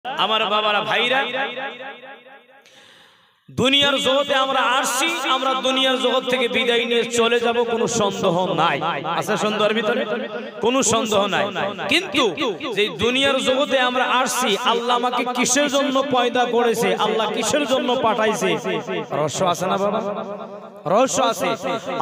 আমার বাবারা ভাইরা, দুনিয়ার জগতে আমরা আসছি, আমরা দুনিয়ার জগৎ থেকে বিদায় নিয়ে চলে যাব, কোনো সন্দেহ নাই। আছে সন্দেহের ভিতরে? কোনো সন্দেহ নাই। কিন্তু যে দুনিয়ার জগতে আমরা আসছি, আল্লাহ আমাকে কিসের জন্য পয়দা করেছে, আল্লাহ কিসের জন্য পাঠাইছে, রহস্য আছে না বাবা? রহস্য আছে।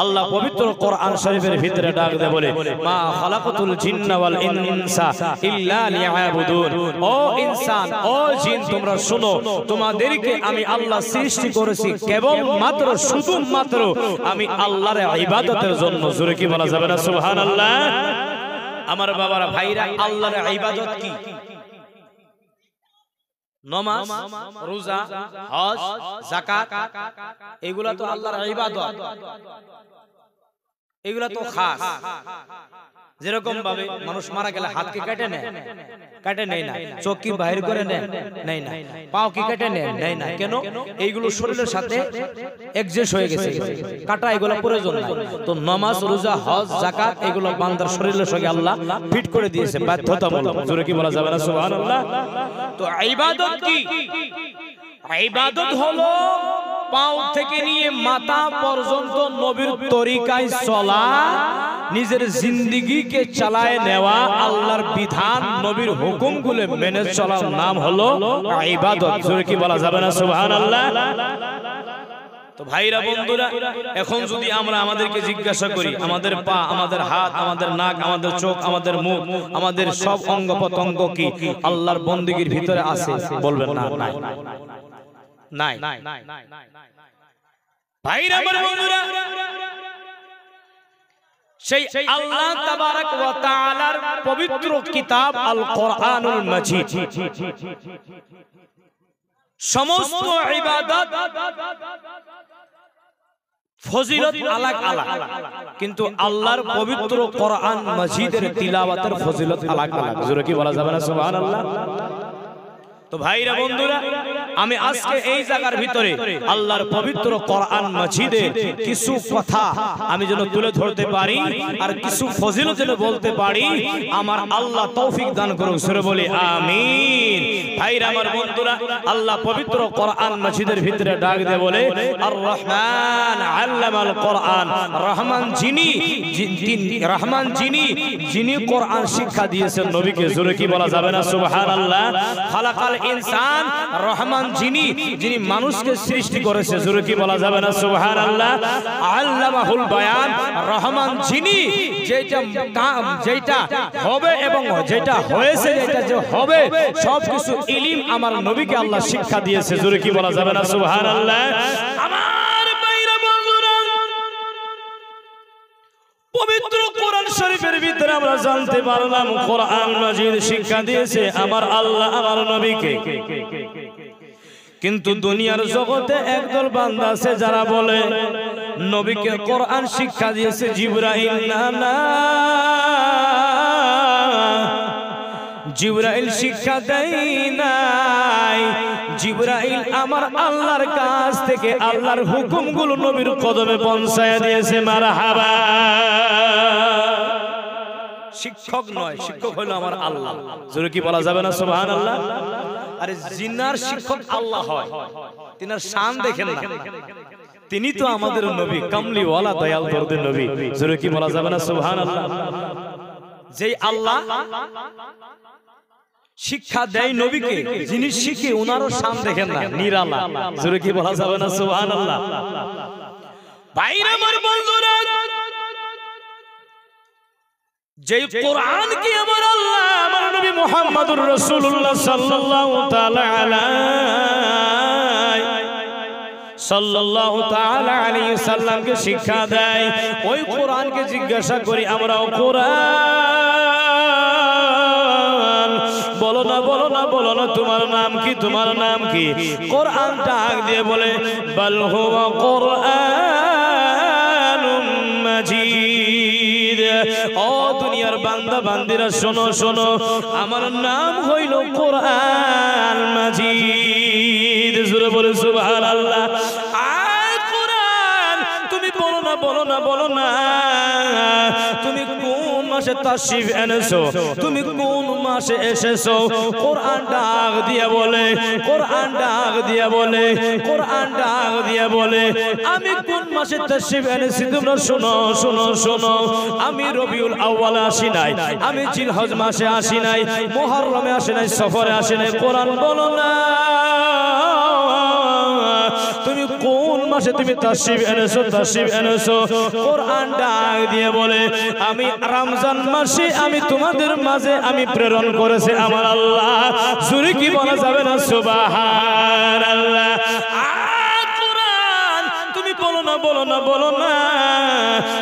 আল্লাহ পবিত্র কোরআন শরীফের ভিতরে ডাক দেয় বলে, মা খালাকাতুল জিন্না ওয়াল ইনসা ইল্লা লিয়াবুদুন। ও ইনসান, ও জিন, তোমরা শোনো, তোমাদেরকে আমি আল্লাহ সৃষ্টি করেছি কেবল মাত্র, শুধু মাত্র আমি আল্লাহর ইবাদতের জন্য। জোরে কি বলা যাবে না সুবহানাল্লাহ? আমার বাবারা ভাইরা, আল্লাহর ইবাদত কি? নামাজ, রোজা, হজ, যাকাত, এগুলা তো আল্লাহর ইবাদত, এগুলা তো খাস। যেরকম ভাবে মানুষ মারা গেলে হাত কি কেটে নেয়? কেটে নেয় না। চোখ কি বাহির করে নেয়? নেয় না। পাও কি কেটে নেয়? নেয় না। কেন? এইগুলো শরীরের সাথে অ্যাডজাস্ট হয়ে গেছে, কাটা এগুলো প্রয়োজন নাই। তো নামাজ, রোজা, হজ, যাকাত এগুলো বান্দার শরীরের সঙ্গে আল্লাহ ফিট করে দিয়েছে, বাধ্যতামূলক। জোরে কি বলা যাবে না সুবহানাল্লাহ? তো ইবাদত কি? ইবাদত হলো পাও থেকে নিয়ে মাথা পর্যন্ত নবীর তরিকায় চলা, নিজের জিন্দেগিকে চালায় নেওয়া, আল্লাহর বিধান নবীর হুকুমগুলো মেনে চলার নাম হলো ইবাদত। জোরে কি বলা যাবে না সুবহানাল্লাহ? তো ভাইরা, বন্ধুরা, এখন যদি আমরা আমাদেরকে জিজ্ঞাসা করি, আমাদের পা, আমাদের হাত, আমাদের নাক, আমাদের চোখ, আমাদের মুখ, আমাদের সব অঙ্গ প্রত্যঙ্গ কি আল্লাহর বন্দেগীর ভিতরে আছে? বলবেন না, নাই। নাই। ভাইরা আমার, বন্ধুরা, সেই আল্লাহ তাবারক ওয়া তাআলার পবিত্র কিতাব আল কোরআনুল মাজিদ, সমস্ত ইবাদত ফজিলত আলাগ আলাগ, কিন্তু আল্লাহর পবিত্র কোরআন মাজিদের তিলাওয়াতের ফজিলত আলাগ আলাগ। জোরে কি বলা যাবে না সুবহানাল্লাহ? তো ভাইরা, বন্ধুরা, আমি আজকে এই জায়গার ভিতরে আল্লাহর পবিত্র কোরআন মাজিদে কিছু কথা আমি যেন তুলে ধরতে পারি, আর কিছু ফজিলত যেন বলতে পারি, আমার আল্লাহ তৌফিক দান করুন। সুরে বলি আমিন। ভাইরা আমার, বন্ধুরা, আল্লাহ পবিত্র কোরআন মাজিদের ভিতরে ডাক দিয়ে বলে, আর রহমান আল্লামাল কোরআন। রহমান যিনি কোরআন শিক্ষা দিয়েছেন নবীকে। জোরে কি বলা যাবে না সুবহানাল্লাহ? খালাকাল ইনসান, রহমান যিনি মানুষকে সৃষ্টি করেছে। জোরে কি বলা যাবে না সুবহানাল্লাহ? আল্লামাহুল বায়ান, রহমান যেটা হবে এবং যেটা হয়েছে, যেটা যে হবে, সবকিছু ইলম আমার নবীকে আল্লাহ শিক্ষা দিয়েছে। জোরে কি বলা যাবে না সুবহানাল্লাহ? আমার ভাইরা, বন্ধুরা, পবিত্র কোরআন শরীফের ভিতরে আমরা জানতে পারলাম কোরআন মাজিদ শিক্ষা দিয়েছে আমার আল্লাহ আমার নবীকে। কিন্তু দুনিয়ার জগতে একদল বান্দা আছে যারা বলে নবীকে কোরআন শিক্ষা দিয়েছে জিবরাইল। না, জিবরাইল শিক্ষা দেয় নাই। জিবরাইল আমার আল্লাহর কাছ থেকে আল্লাহর হুকুমগুলো নবীর কদমে পৌঁছায়া দিয়েছে। মারহাবা। শিক্ষক নয়, শিক্ষক হলো আমার আল্লাহ। জোরে কি বলা যাবে না সুবহানাল্লাহ? আরে জিনার শিক্ষক আল্লাহ হয়, তিনার শান দেখেন না, তিনি তো আমাদের নবী, কামলিওয়ালা দয়াল দরদের নবী। জোরে কি বলা যাবে না সুবহানাল্লাহ? যেই আল্লাহ শিক্ষা দেয় নবীকে, যিনি শিখে ওনারও শান দেখেন না, নিরালা। জোরে কি বলা যাবে না সুবহানাল্লাহ? ভাইরা আমার, বন্ধুরা, যেই কোরআন কি আমার আল্লাহ আমার নবী মুহাম্মদুর রাসূলুল্লাহ সাল্লাল্লাহু তাআলা আলাইহি সাল্লামকে শিক্ষা দেয়, ওই কোরআনকে জিজ্ঞাসা করি আমরাও, কোরআন বলো না, বলো না, বলো না, তোমার নাম কি, তোমার নাম কি? কোরআন ডাক দিয়ে বলে, বাল হুয়া কোরআনুম মাজিদ। ও দুনিয়ার বান্দা বান্দিরা, শোনো শোনো, আমার নাম হইল কোরআন মাজিদ। জোরে বলে সুবহানাল্লাহ। আয় কোরআন, তুমি বলো না, বলো না, বলো না, তুমি কোন মাসে তাশরীফ এনেছো, তুমি কোন মাস মাসে এসেছো কোরআন ডাক দিয়ে বলে কোরআন ডাক দিয়ে বলে কোরআন ডাক দিয়ে বলে আমি কোন মাসে তাশরীফ এনেছি তোমরা শোনো শোনো শোনো আমি রবিউল আউয়ালে আসি নাই আমি জিলহজ মাসে আসি নাই মুহররমে আসি নাই সফরে আসি নাই কোরআন বলো না তুমি কোন মাসে তুমি তাশরীফ এনেছো কোরআন ডাক দিয়ে বলে আমি রমজান মাসে আমি তোমাদের মাঝে আমি প্রেরণ করেছি আমার আল্লাহ জোরে কি বলা যাবে না সুবহানাল্লাহ কোরআন তুমি বলো না বলো না বলো না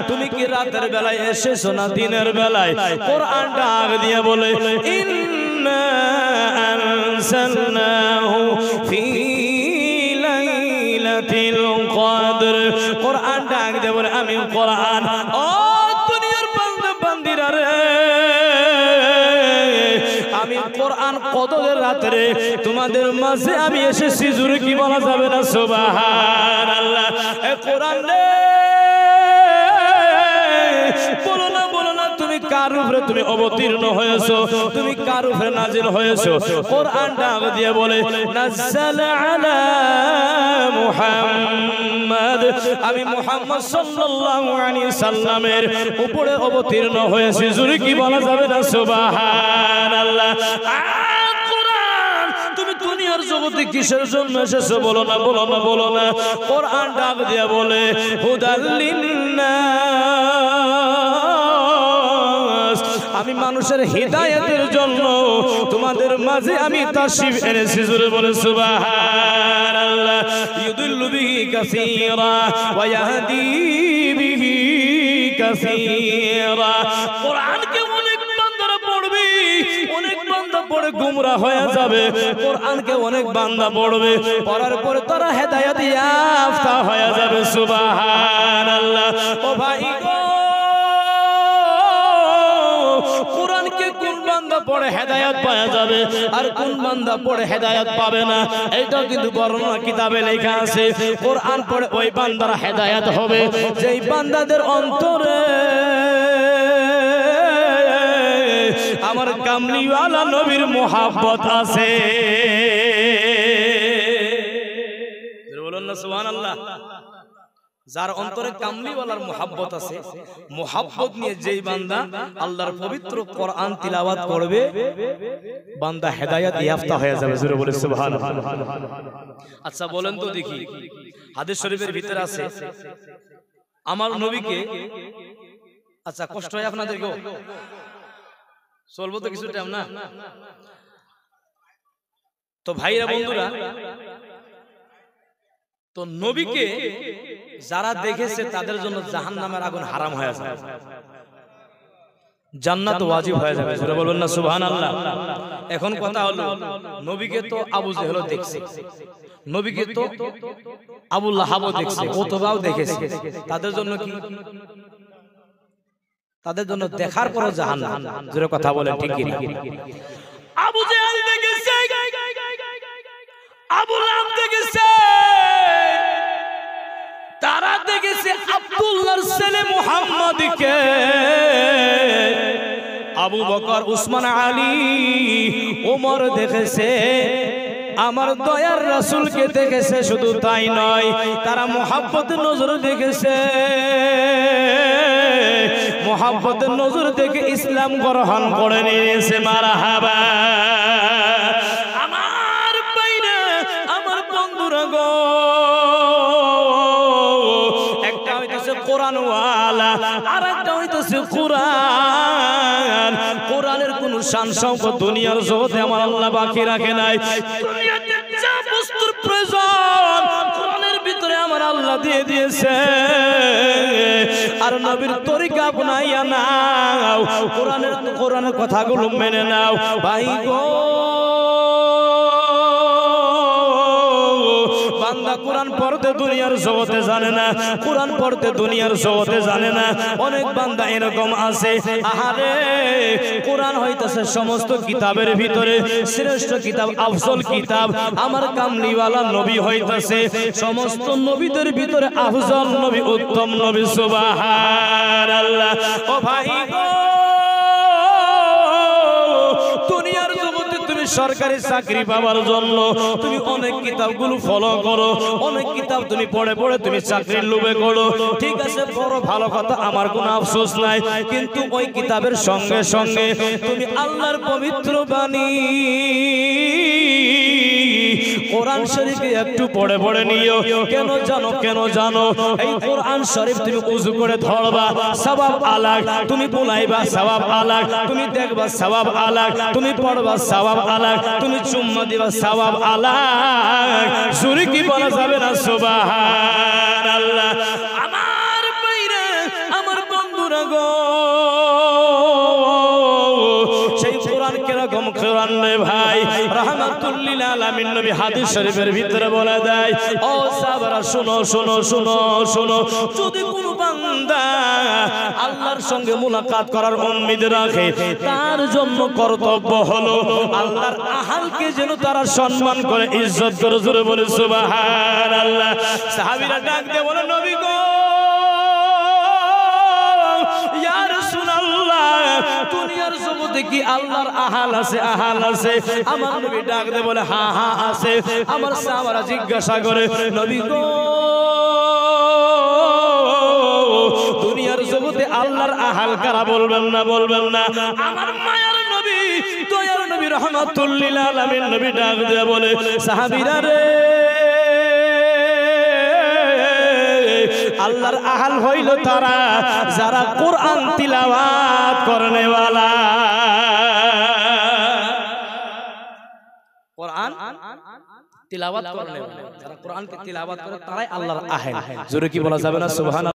তুমি কি রাতের বেলায় এসেছো না দিনের বেলায় কোরআন ডাক দিয়ে বলে ইন্না আনসালনাহু ফি লাইলাতিল কদর কোরআন ডাক দিয়ে বলে আমি কোরআন ও দুনিয়ার বান্দা বান্দিরা রে আমি কোরআন কদরের রাতে তোমাদের মাঝে আমি এসেছি জোরে কি বলা যাবে না সুবহানাল্লাহ এ কোরআন রে বলো না বলো না তুমি কার উপরে তুমি অবতীর্ণ হয়েছো তুমি কার উপরে নাজিল হয়েছো কোরআন ডাক দিয়ে বলে নাযাল আলা মুহাম্মদ আমি মুহাম্মদ সাল্লাল্লাহু আলাইহি সাল্লামের উপরে অবতীর্ণ হয়েছি জোরে কি বলা যাবে না সুবহানাল্লাহ তুমি দুনিয়ার জগতে কিসের জন্য এসেছো বলো না বলো না বলো না কোরআন ডাক দিয়ে বলে হুদাল লিন্নাস আমি মানুষের হিদায়াতের জন্য তোমাদের মাঝে আমি তাশরীফ এনেছি জোরে বলে সুবহানাল্লাহ ইউদিল্লু বিহি কাসীরা ওয়া ইয়াহদি বিহি কাসীরা কোরআনকে অনেক বান্দারা পড়বে অনেক বান্দা পড়ে গুমরাহ হয়ে যাবে কোরআনকে অনেক বান্দা পড়বে পড়ার পরে তারা হেদায়েত ইয়াফতা হয়ে যাবে সুবহানাল্লাহ ও ভাই গো কোরআনকে কোন বান্দা পড়ে হেদায়েত পাওয়া যাবে আর কোন বান্দা পড়ে হেদায়েত পাবে না এটা কিন্তু বর্ণনা কিতাবে লেখা আছে কোরআন পড়ে ওই বান্দারা হেদায়েত হবে যেই বান্দাদের অন্তরে আমার কামলিওয়ালা নবীর মোহাব্বত আছে বলুন না সুবহানাল্লাহ যার অন্তরে কামলিওয়ালার মোহাব্বত আছে মোহাব্বত নিয়ে যেই বান্দা আল্লাহর পবিত্র কোরআন তিলাওয়াত করবে বান্দা হেদায়েত ইয়াফতা হয়ে যাবে জোরে বলে সুবহানাল্লাহ আচ্ছা বলেন তো দেখি হাদিস শরীফের ভিতরে আছে আমার নবীকে আচ্ছা কষ্ট হয় আপনাদেরকেও চলবো তো কিছু টাইম না তো ভাইরা বন্ধুরা তো নবীকে যারা দেখেছে তাদের জন্য জাহান্নামের আগুন হারাম হয়ে যাবে জান্নাত ওয়াজিব হয়ে যাবে জোরে বলবেন না সুবহানাল্লাহ এখন কথা হলো নবীকে তো আবু জেহেল দেখছে নবীকে তো আবু লাহাবও দেখছে ওতবাও দেখেছে তাদের জন্য কি তাদের জন্য দেখার পরও জাহান্নাম জোরে কথা বলেন ঠিক কি না আবু জেহেল দেখেছে আবু লাহাব দেখেছে তারা দেখেছে আব্দুল্লাহর ছেলে মুহাম্মদকে আবু বকর উসমান আলী ওমর দেখেছে আমার দয়ার রাসূলকে দেখেছে শুধু তাই নয় তারা মুহাব্বতের নজরে দেখেছে মুহাব্বতের নজর দেখে ইসলাম গ্রহণ করে নিয়েছে মারহাবা আমার বাইরে আমার বন্ধুরা গো একটা হইতেছে কোরআন ওয়ালা আরেকটা হইতেছে কোরআন কোরআনের কোন শান শওকত দুনিয়ার জগতে আমার আল্লাহ বাকি রাখে নাই দুনিয়াতে যা বস্তুর প্রয়োজন কোরআনের ভিতরে আমার আল্লাহ দিয়ে দিয়েছে আর নবীর তরিকা আপনাইয়া নাও কোরআনের কথাগুলো মেনে নাও ভাই গো বান্দা কোরআন পড়তে দুনিয়ার জগতে জানে না কোরআন পড়তে দুনিয়ার জগতে জানে না অনেক বান্দা এরকম আছে আহারে কোরআন হইতাছে সমস্ত কিতাবের ভিতরে শ্রেষ্ঠ কিতাব আফজল কিতাব আমার কামলিওয়ালা নবী হইতাছে সমস্ত নবীদের ভিতরে আফজল নবী উত্তম নবী সুবহানাল্লাহ ও ভাই গো দুনিয়া সরকারি চাকরি পাওয়ার জন্য তুমি অনেক কিতাবগুলো ফলো করো, অনেক কিতাব তুমি পড়ে পড়ে তুমি চাকরির লোভে করো, ঠিক আছে, বড় ভালো কথা, আমার কোনো আফসোস নাই। কিন্তু ওই কিতাবের সঙ্গে সঙ্গে তুমি আল্লাহর পবিত্র বাণী কোরআন শরীফে একটু পড়ে পড়ে নিও। কেন জানো, কেন জানো? এই কোরআন শরীফ তুমি ওযু করে ধরবা, সওয়াব আলাগ, তুমি বুলাইবা, সওয়াব আলাগ, তুমি দেখবা, সওয়াব আলাগ, তুমি পড়বা, সওয়াব আলাগ, তুমি চুম্মা দিবা, সওয়াব আলাগ। জোরে কি বলা যাবে না সুবহানাল্লাহ? আমার ভাইরা, আমার বন্ধুরা গো, সেই কোরআন কিরকম কোরআন রে ভাই, রাহমাতুল লিল আলামিন নবী হাদিস শরীফের ভিতরে বলে দেয়, ও সাহাবারা শুনো শুনো শুনো শুনো, যদি কোনো বান্দা আল্লাহর সঙ্গে মুলাকাত করার উম্মিদ রাখে, তার জন্য কর্তব্য হলো আল্লাহর আহালকে যেন তারা সম্মান করে, ইজ্জত করে। জোরে বলে সুবহানাল্লাহ। সাহাবীরা ডাক দিয়ে বলে, নবী গো, ইয়া রাসূলুল্লাহ, দুনিয়ার জগতে কি আল্লাহর আহাল আছে? আহাল আছে? আমার নবী ডাক দিয়ে বলে, হ্যাঁ হ্যাঁ আছে। আমার সাহাবারা জিজ্ঞাসা করে, নবী গো, দুনিয়ার জগতে আল্লাহর আহাল কারা? বলবেন না, বলবেন না। আমার মায়ার নবী, দয়ার নবী, রাহমাতুল লিল আলামিন নবী ডাক দিয়ে বলে, সাহাবীরা রে, আল্লাহর আহাল হইল তারা যারা কোরআন তিলাওয়াত করনেওয়ালা। কোরআন তিলাওয়াত করনেওয়ালা, যারা কোরআনকে তিলাওয়াত করে তারাই আল্লাহর আহাল। জোরে কি বলা যাবে না সুবহানাল্লাহ?